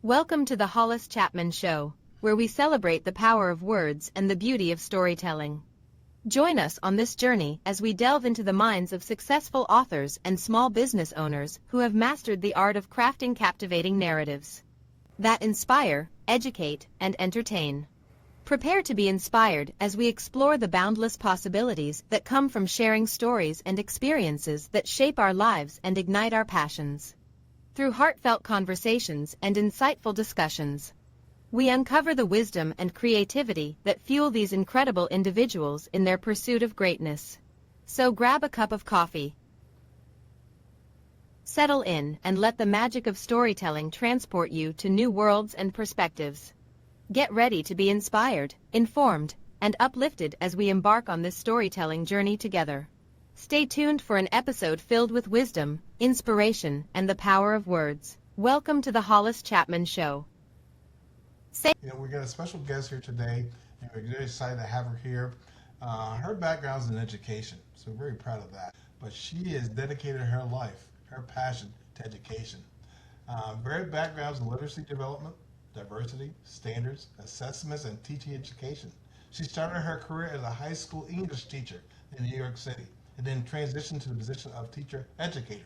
Welcome to the Hollis Chapman Show, where we celebrate the power of words and the beauty of storytelling. Join us on this journey as we delve into the minds of successful authors and small business owners who have mastered the art of crafting captivating narratives that inspire, educate, and entertain. Prepare to be inspired as we explore the boundless possibilities that come from sharing stories and experiences that shape our lives and ignite our passions. Through heartfelt conversations and insightful discussions, we uncover the wisdom and creativity that fuel these incredible individuals in their pursuit of greatness. So grab a cup of coffee, settle in, and let the magic of storytelling transport you to new worlds and perspectives. Get ready to be inspired, informed, and uplifted as we embark on this storytelling journey together. Stay tuned for an episode filled with wisdom, inspiration, and the power of words. Welcome to the Hollis Chapman Show. We got a special guest here today, and we're very excited to have her here. Her background is in education, so we're very proud of that. But she has dedicated her life, her passion to education. Varied backgrounds in literacy development, diversity, standards, assessments, and teaching education. She started her career as a high school English teacher in New York City, and then transitioned to the position of teacher educator.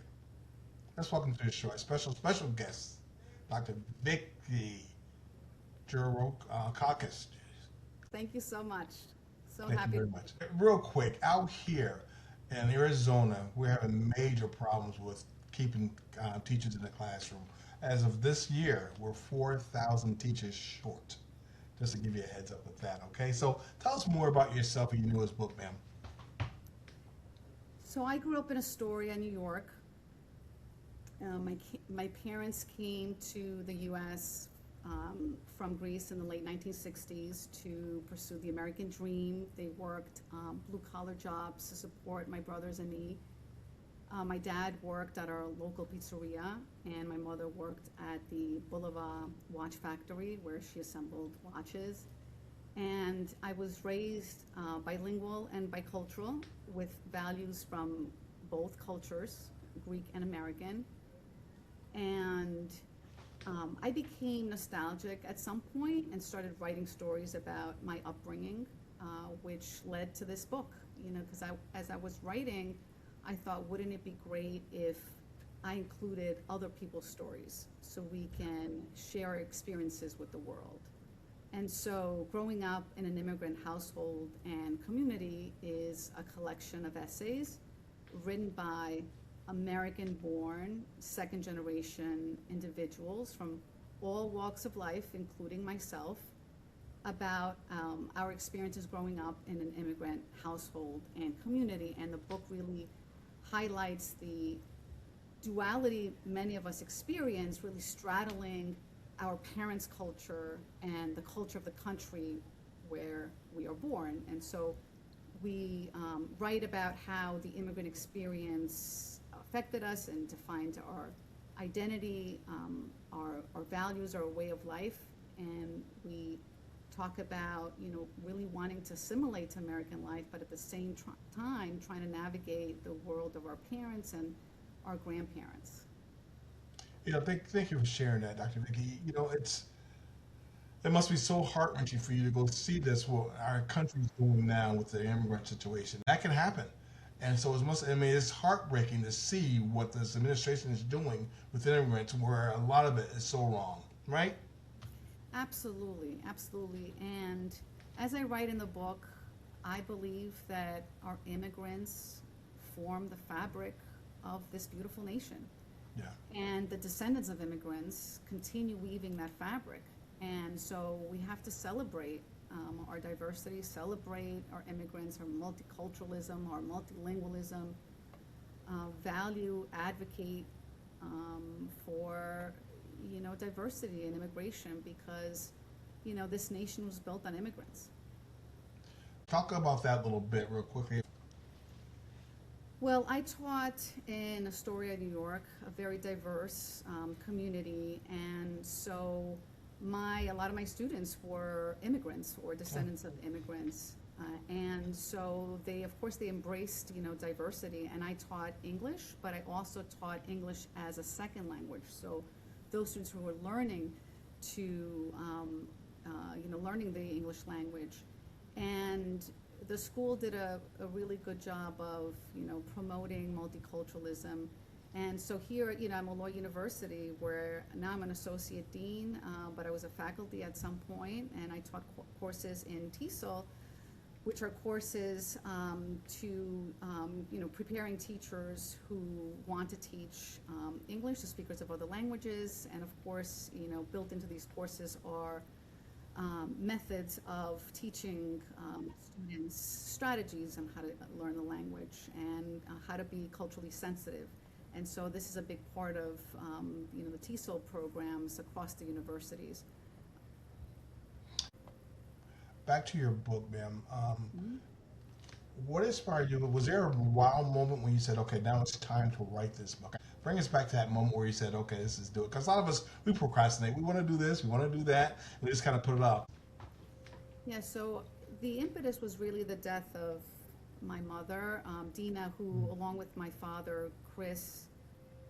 Let's welcome to the show a special guest, Dr. Vicki Caucus. Thank you so much. Thank you very much. Real quick, out here in Arizona, we're having major problems with keeping teachers in the classroom. As of this year, we're 4,000 teachers short. Just to give you a heads up with that, okay? So tell us more about yourself and your newest book, ma'am. So I grew up in Astoria, New York. My parents came to the U.S. From Greece in the late 1960s to pursue the American dream. They worked blue-collar jobs to support my brothers and me. My dad worked at our local pizzeria, and my mother worked at the Boulevard watch factory where she assembled watches. And I was raised bilingual and bicultural with values from both cultures, Greek and American. And I became nostalgic at some point and started writing stories about my upbringing, which led to this book. Because as I was writing, I thought, wouldn't it be great if I included other people's stories so we can share our experiences with the world? And so growing up in an immigrant household and community is a collection of essays written by American-born, second-generation individuals from all walks of life, including myself, about our experiences growing up in an immigrant household and community. And the book really highlights the duality many of us experience, really straddling our parents' culture and the culture of the country where we are born. And so we write about how the immigrant experience affected us and defined our identity, our values, our way of life. And we talk about, really wanting to assimilate to American life, but at the same time trying to navigate the world of our parents and our grandparents. Thank you for sharing that, Dr. Vicki. It must be so heart-wrenching for you to go see this, what our country's doing now with the immigrant situation. That can happen. And so it's heartbreaking to see what this administration is doing with immigrants, where a lot of it is so wrong, right? Absolutely, absolutely. And as I write in the book, I believe that our immigrants form the fabric of this beautiful nation. Yeah. And the descendants of immigrants continue weaving that fabric. And so we have to celebrate our diversity, celebrate our immigrants, our multiculturalism, our multilingualism, value, advocate for diversity and immigration, because this nation was built on immigrants. Talk about that a little bit real quickly. Well, I taught in Astoria, New York, a very diverse community, and so a lot of my students were immigrants or descendants of immigrants, and so they embraced diversity. And I taught English, but I also taught English as a second language. So those students who were learning to learning the English language. And the school did a really good job of promoting multiculturalism. And so here, I'm a law university where now I'm an associate dean, but I was a faculty at some point, and I taught courses in TESOL, which are courses to preparing teachers who want to teach English to speakers of other languages. And of course, built into these courses are methods of teaching students strategies on how to learn the language and how to be culturally sensitive. And so this is a big part of the TESOL programs across the universities. Back to your book, ma'am. What inspired you? Was there a wow moment when you said, okay, now it's time to write this book? Bring us back to that moment where you said, okay, this is do it. Because a lot of us, we procrastinate. We want to do this, we want to do that, and we just kind of put it off. Yeah, so the impetus was really the death of my mother, Dina, who, along with my father, Chris,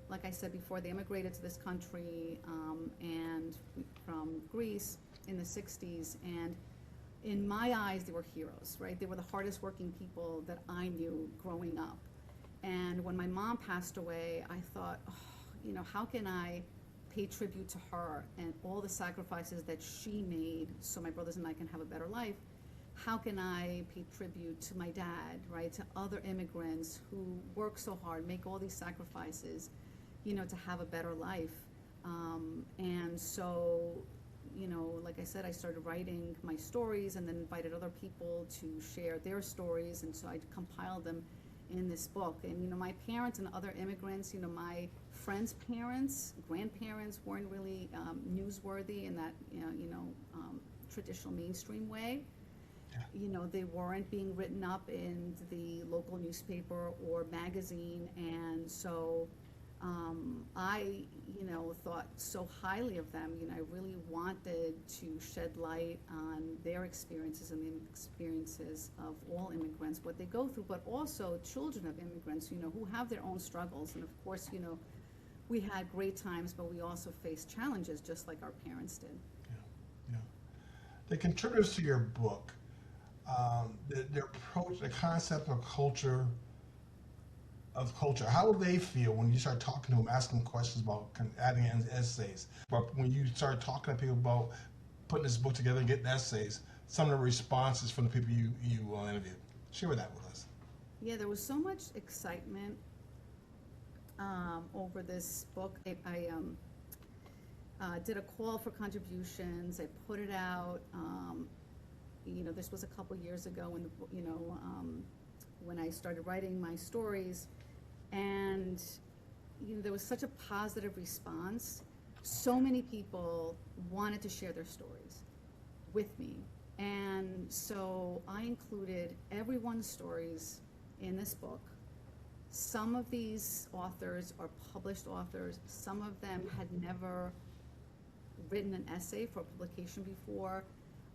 like I said before, they immigrated to this country and from Greece in the 60s. And in my eyes, they were heroes, right? They were the hardest working people that I knew growing up. And when my mom passed away, I thought, how can I pay tribute to her and all the sacrifices that she made so my brothers and I can have a better life? How can I pay tribute to my dad, right, to other immigrants who work so hard, make all these sacrifices, to have a better life? And so, like I said, I started writing my stories and then invited other people to share their stories, and so I compiled them in this book. And my parents and other immigrants, my friends' parents, grandparents weren't really newsworthy in that traditional mainstream way. They weren't being written up in the local newspaper or magazine, and so I thought so highly of them. I really wanted to shed light on their experiences and the experiences of all immigrants, what they go through, but also children of immigrants, who have their own struggles. And of course, we had great times, but we also faced challenges just like our parents did. Yeah. The contributors to your book, their approach, the concept of culture, how will they feel when you start talking to them, asking them questions about adding in essays? But when you start talking to people about putting this book together and getting essays, some of the responses from the people you interviewed. Share that with us. Yeah, there was so much excitement over this book. I did a call for contributions. I put it out. This was a couple years ago when I started writing my stories, and there was such a positive response. So many people wanted to share their stories with me, and so I included everyone's stories in this book. Some of these authors are published authors. Some of them had never written an essay for publication before.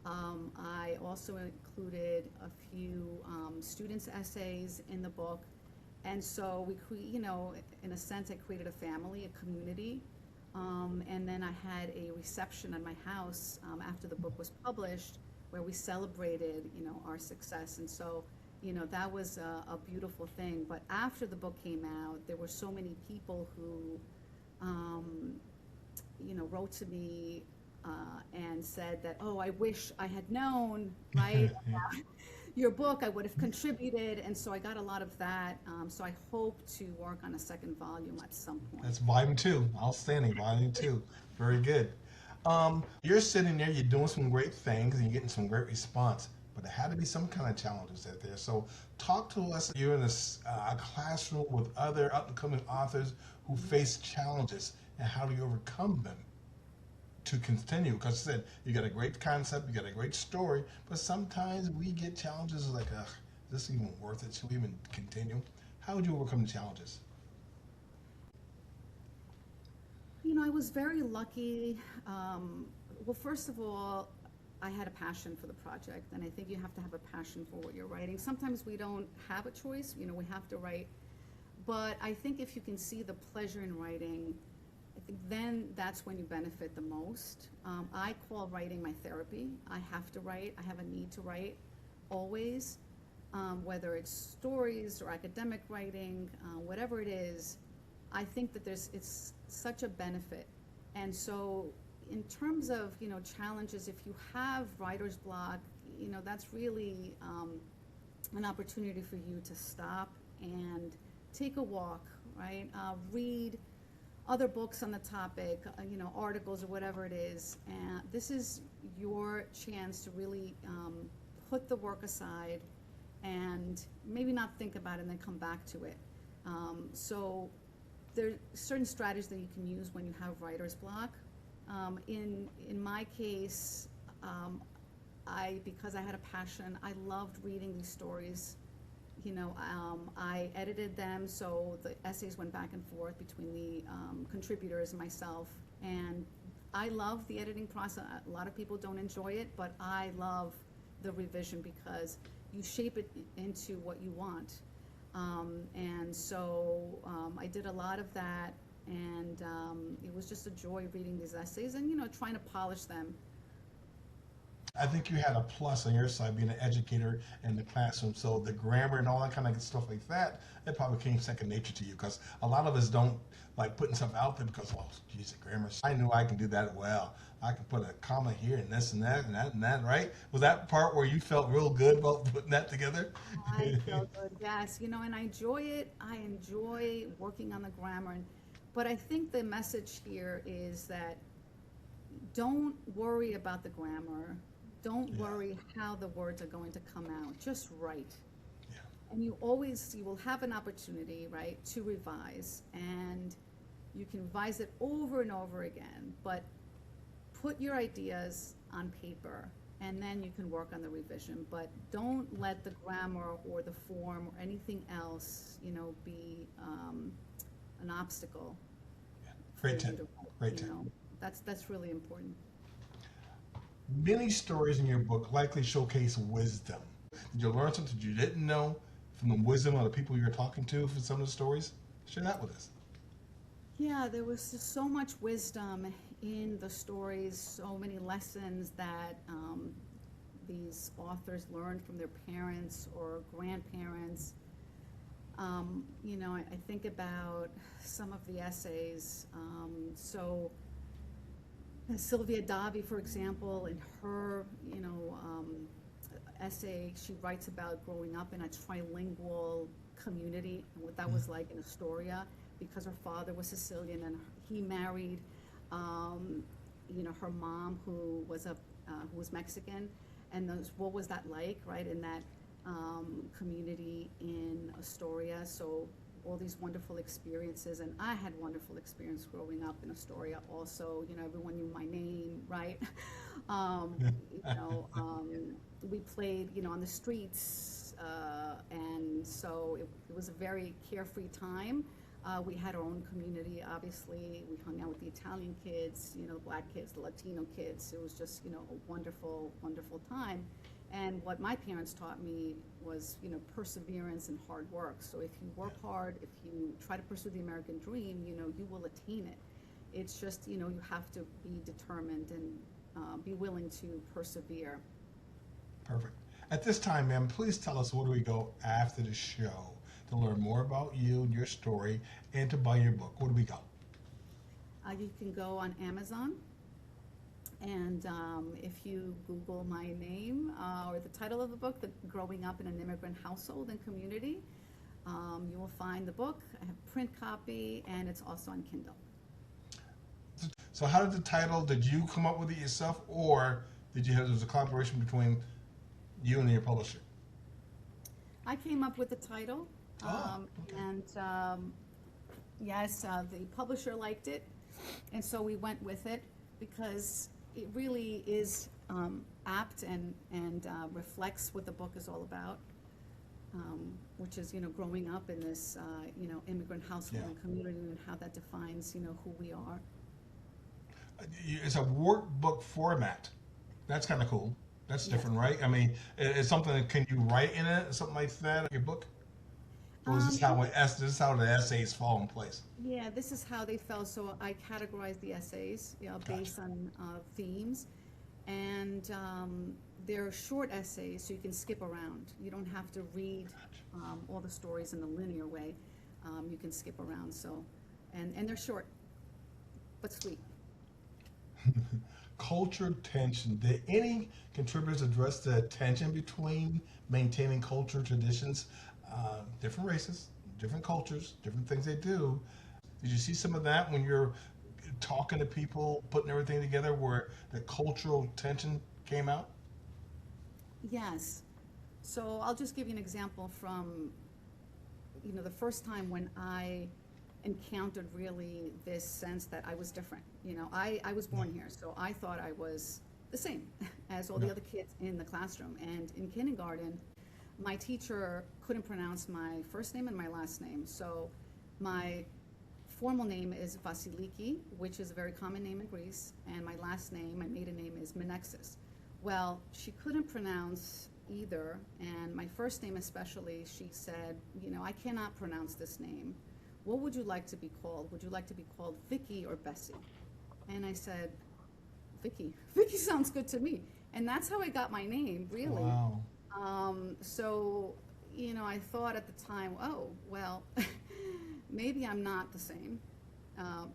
I also included a few students' essays in the book. And so in a sense, I created a family, a community. And then I had a reception at my house after the book was published, where we celebrated, our success. And so, that was a beautiful thing. But after the book came out, there were so many people who, wrote to me and said that, oh, I wish I had known, right, your book, I would have contributed. And so I got a lot of that. So I hope to work on a second volume at some point. That's volume 2. Outstanding. Volume 2. Very good. You're sitting there, you're doing some great things, and you're getting some great response. But there had to be some kind of challenges out there. So talk to us. You're in a classroom with other up-and-coming authors who face challenges, and how do you overcome them to continue? Because I said, you got a great concept, you got a great story, but sometimes we get challenges like, is this even worth it? Should we even continue? How would you overcome the challenges? I was very lucky. Well, first of all, I had a passion for the project, and I think you have to have a passion for what you're writing. Sometimes we don't have a choice, we have to write. But I think if you can see the pleasure in writing, I think then that's when you benefit the most. I call writing my therapy. I have to write. I have a need to write always, whether it's stories or academic writing, whatever it is. I think that it's such a benefit. And so in terms of, challenges, if you have writer's block, that's really an opportunity for you to stop and take a walk, right? Read other books on the topic, articles or whatever it is. And this is your chance to really put the work aside and maybe not think about it and then come back to it. So there are certain strategies that you can use when you have writer's block. In my case, because I had a passion, I loved reading these stories. I edited them, so the essays went back and forth between the contributors and myself. And I love the editing process. A lot of people don't enjoy it, but I love the revision because you shape it into what you want. And so I did a lot of that, and it was just a joy reading these essays and, trying to polish them. I think you had a plus on your side being an educator in the classroom. So the grammar and all that kind of stuff like that, it probably came second nature to you, because a lot of us don't like putting stuff out there because, well, geez, the grammar, I knew I can do that well. I can put a comma here and this and that and that and that, right? Was that part where you felt real good about putting that together? I felt good, yes. And I enjoy it. I enjoy working on the grammar. But I think the message here is that don't worry about the grammar. Don't worry how the words are going to come out. Just write. Yeah. And you will have an opportunity, right, to revise. And you can revise it over and over again. But put your ideas on paper, and then you can work on the revision. But don't let the grammar or the form or anything else, be an obstacle. Yeah. Great tip. Great tip. That's really important. Many stories in your book likely showcase wisdom. Did you learn something you didn't know from the wisdom of the people you're talking to for some of the stories? Share that with us. Yeah, there was just so much wisdom in the stories, so many lessons that these authors learned from their parents or grandparents. I think about some of the essays. Sylvia Davy, for example, in her, essay, she writes about growing up in a trilingual community and what that was like in Astoria, because her father was Sicilian and he married, her mom who was Mexican, and what was that like, right, in that community in Astoria. So all these wonderful experiences, and I had wonderful experience growing up in Astoria also. Everyone knew my name, right? We played, on the streets, and so it was a very carefree time. We had our own community, obviously. We hung out with the Italian kids, the black kids, the Latino kids. It was just, a wonderful, wonderful time. And what my parents taught me was, perseverance and hard work. So if you work hard, if you try to pursue the American dream, you will attain it. It's just, you have to be determined and be willing to persevere. Perfect. At this time, ma'am, please tell us where do we go after the show to learn more about you and your story and to buy your book. Where do we go? You can go on Amazon. And if you Google my name or the title of the book, Growing Up in an Immigrant Household and Community, you will find the book. I have a print copy, and it's also on Kindle. So how did the title, did you come up with it yourself, or there was a collaboration between you and your publisher? I came up with the title, okay. and yes, the publisher liked it, and so we went with it because it really is apt and reflects what the book is all about, which is, growing up in this, immigrant household and community, and how that defines, who we are. It's a workbook format. That's kind of cool. That's different, right? I mean, it's something that, can you write in it, something like that, your book? Or is this this is how the essays fall in place? Yeah, this is how they fell. So I categorized the essays, Gotcha. based on themes, and they're short essays, so you can skip around. You don't have to read all the stories in a linear way. You can skip around. So, and they're short but sweet. Culture tension. Did any contributors address the tension between maintaining culture traditions, different races, different cultures, different things they do? Did you see some of that when you're talking to people, putting everything together, where the cultural tension came out? Yes. So I'll just give you an example from, the first time when I encountered really this sense that I was different. I was born here, so I thought I was the same as all the Yeah. other kids in the classroom. And in kindergarten, my teacher couldn't pronounce my first name and my last name. So my formal name is Vasiliki, which is a very common name in Greece, and my last name, my maiden name, is Menexis. Well, she couldn't pronounce either, and my first name especially, she said, I cannot pronounce this name. What would you like to be called? Would you like to be called Vicky or Bessie? And I said, Vicky. Vicky sounds good to me. And that's how I got my name, really. Wow. So, I thought at the time, oh, well, maybe I'm not the same.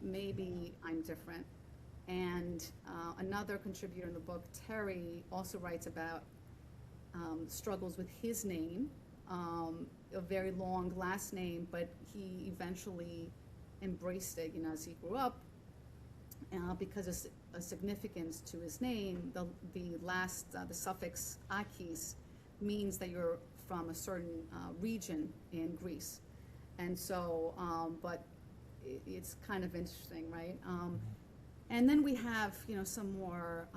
Maybe I'm different. And another contributor in the book, Terry, also writes about struggles with his name, a very long last name, but he eventually embraced it, as he grew up, because of a significance to his name. The suffix akis means that you're from a certain region in Greece. And so, but it's kind of interesting, right? And then we have, some more,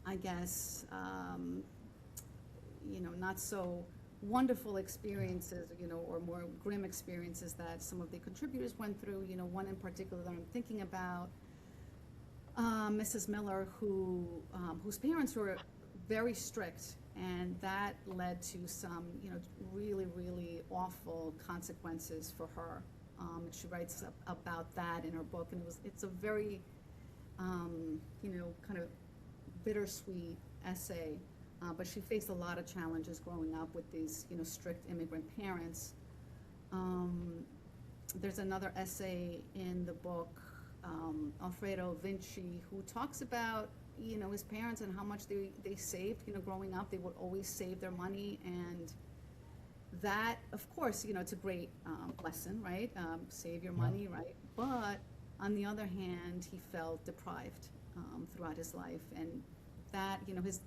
I guess, not so wonderful experiences, or more grim experiences that some of the contributors went through. One in particular that I'm thinking about, Mrs. Miller, whose parents were very strict, and that led to some, really, really awful consequences for her. She writes about that in her book, and it's a very, kind of bittersweet essay. But she faced a lot of challenges growing up with these, strict immigrant parents. There's another essay in the book, Alfredo Vinci, who talks about, his parents and how much they saved, growing up. They would always save their money, and that, of course, it's a great lesson, right? Save your money, right? But on the other hand, he felt deprived throughout his life, and that,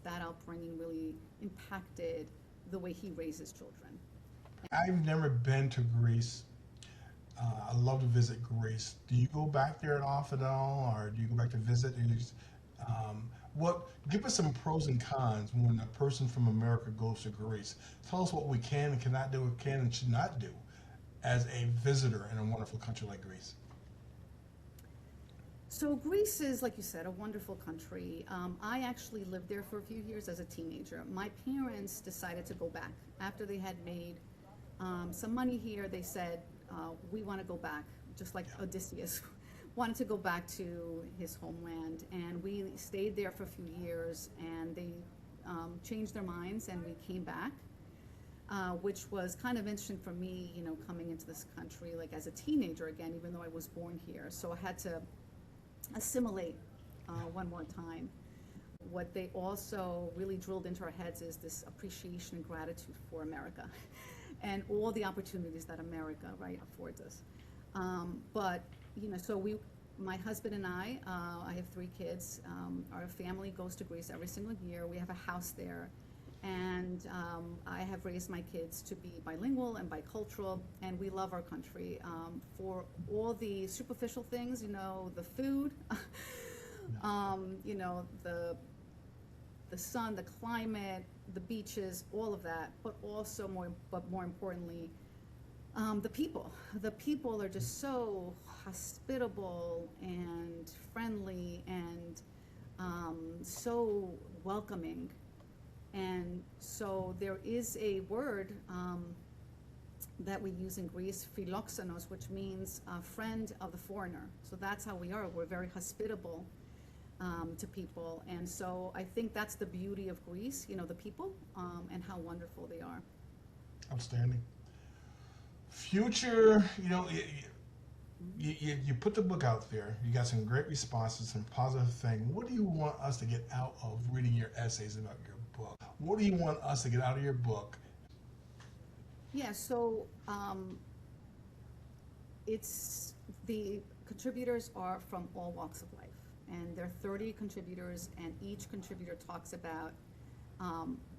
that upbringing really impacted the way he raised his children. I've never been to Greece. I love to visit Greece. Do you go back there often at all, or do you go back to visit? Give us some pros and cons when a person from America goes to Greece. Tell us what we can and cannot do, can and should not do as a visitor in a wonderful country like Greece. So Greece is, like you said, a wonderful country. I actually lived there for a few years as a teenager. My parents decided to go back. After they had made some money here, they said, we want to go back, just like Odysseus wanted to go back to his homeland. And we stayed there for a few years, and they changed their minds, and we came back, which was kind of interesting for me, coming into this country, like as a teenager again, even though I was born here. So I had to assimilate one more time. What they also really drilled into our heads is this appreciation and gratitude for America and all the opportunities that America, right, affords us. But, so my husband and I have 3 kids. Our family goes to Greece every single year. We have a house there. And I have raised my kids to be bilingual and bicultural, and we love our country for all the superficial things, the food, the sun, the climate, the beaches, all of that, but also more importantly, the people. The people are just so hospitable and friendly and so welcoming. And so there is a word that we use in Greece, philoxenos, which means friend of the foreigner. So that's how we are. We're very hospitable to people. And so I think that's the beauty of Greece, the people, and how wonderful they are. Outstanding. Future, you put the book out there. You got some great responses, some positive things. What do you want us to get out of reading your essays about your book? What do you want us to get out of your book? Yeah, so it's the contributors are from all walks of life, and there are 30 contributors, and each contributor talks about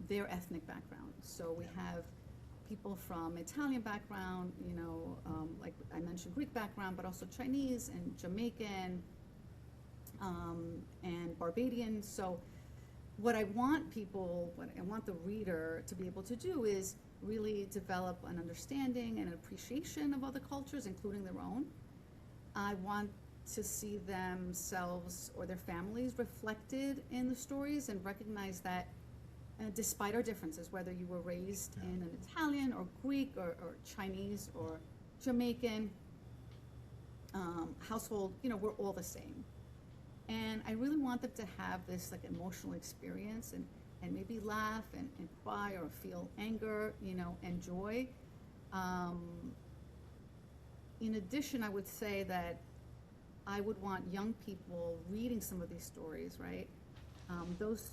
their ethnic background. So we have people from Italian background, like I mentioned, Greek background, but also Chinese and Jamaican and Barbadian. So what I want the reader to be able to do is really develop an understanding and an appreciation of other cultures, including their own. I want to see themselves or their families reflected in the stories and recognize that despite our differences, whether you were raised in an Italian or Greek or Chinese or Jamaican household, we're all the same. And I really want them to have this like emotional experience and maybe laugh and cry or feel anger, and joy. In addition, I would say that I would want young people reading some of these stories, right? Those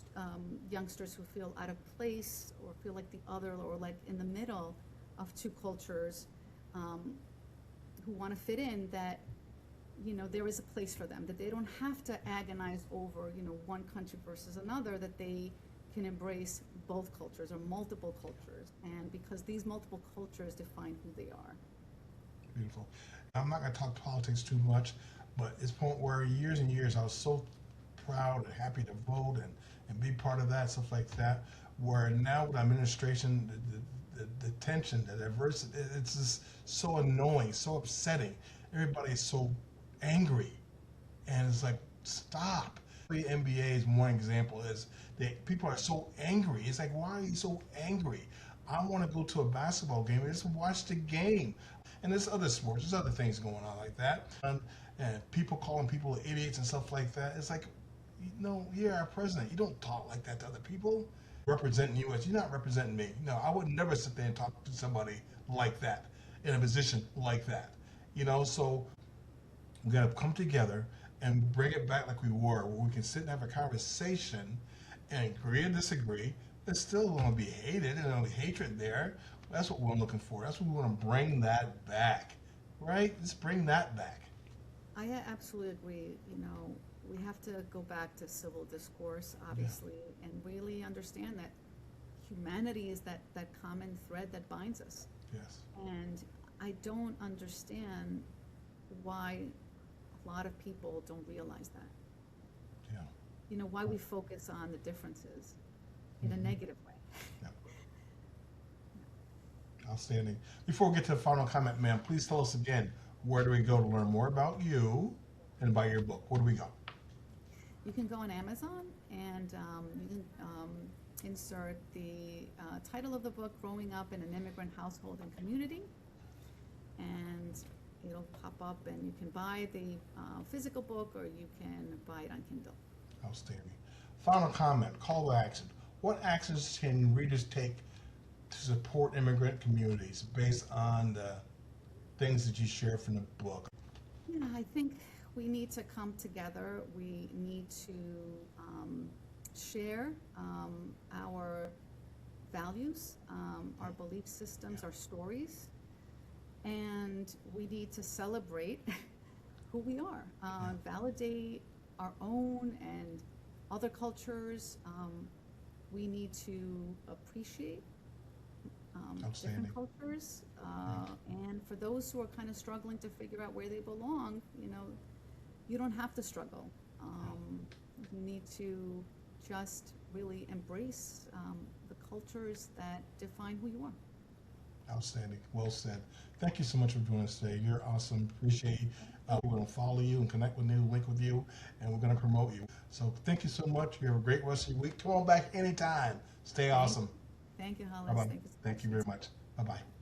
youngsters who feel out of place or feel like the other or like in the middle of two cultures, who want to fit in, that there is a place for them, that they don't have to agonize over one country versus another, that they can embrace both cultures or multiple cultures, and because these multiple cultures define who they are. Beautiful. I'm not going to talk politics too much, but it's a point where years and years I was so proud and happy to vote and be part of that, stuff like that, where now with administration, the tension, the diversity, it's just so annoying, so upsetting. Everybody's so angry, and it's like, stop. The NBA is one example, is that people are so angry. It's like, why are you so angry? I want to go to a basketball game and just watch the game. And there's other sports, there's other things going on like that. And people calling people idiots and stuff like that. It's like, you're our president. You don't talk like that to other people. Representing you as, you're not representing me. No, I would never sit there and talk to somebody like that, in a position like that. So we got to come together and bring it back like we were, where we can sit and have a conversation and agree and disagree. There's still going to be hated and there'll be hatred there. That's what we're looking for. That's what we want to bring that back, right? Let's bring that back. I absolutely agree. We have to go back to civil discourse, obviously, and really understand that humanity is that common thread that binds us. Yes. And I don't understand why a lot of people don't realize that. Yeah. Why we focus on the differences in a negative way. Yeah. Outstanding. Before we get to the final comment, ma'am, please tell us again, where do we go to learn more about you and about your book? Where do we go? You can go on Amazon and you can insert the title of the book, Growing Up in an Immigrant Household and Community, and it'll pop up and you can buy the physical book or you can buy it on Kindle. Outstanding. Final comment, call to action. What actions can readers take to support immigrant communities based on the things that you share from the book? I think we need to come together. We need to share our values, our belief systems, our stories, and we need to celebrate who we are, validate our own and other cultures. We need to appreciate different cultures, and for those who are kind of struggling to figure out where they belong, you don't have to struggle. You need to just really embrace the cultures that define who you are. Outstanding. Well said. Thank you so much for joining us today. You're awesome. Appreciate you. We're going to follow you and connect with you, link with you, and we're going to promote you. So thank you so much. You have a great rest of your week. Come on back anytime. Stay awesome. Thank you, Hollis. Bye-bye. Thank you so much. Thank you very much. Bye-bye.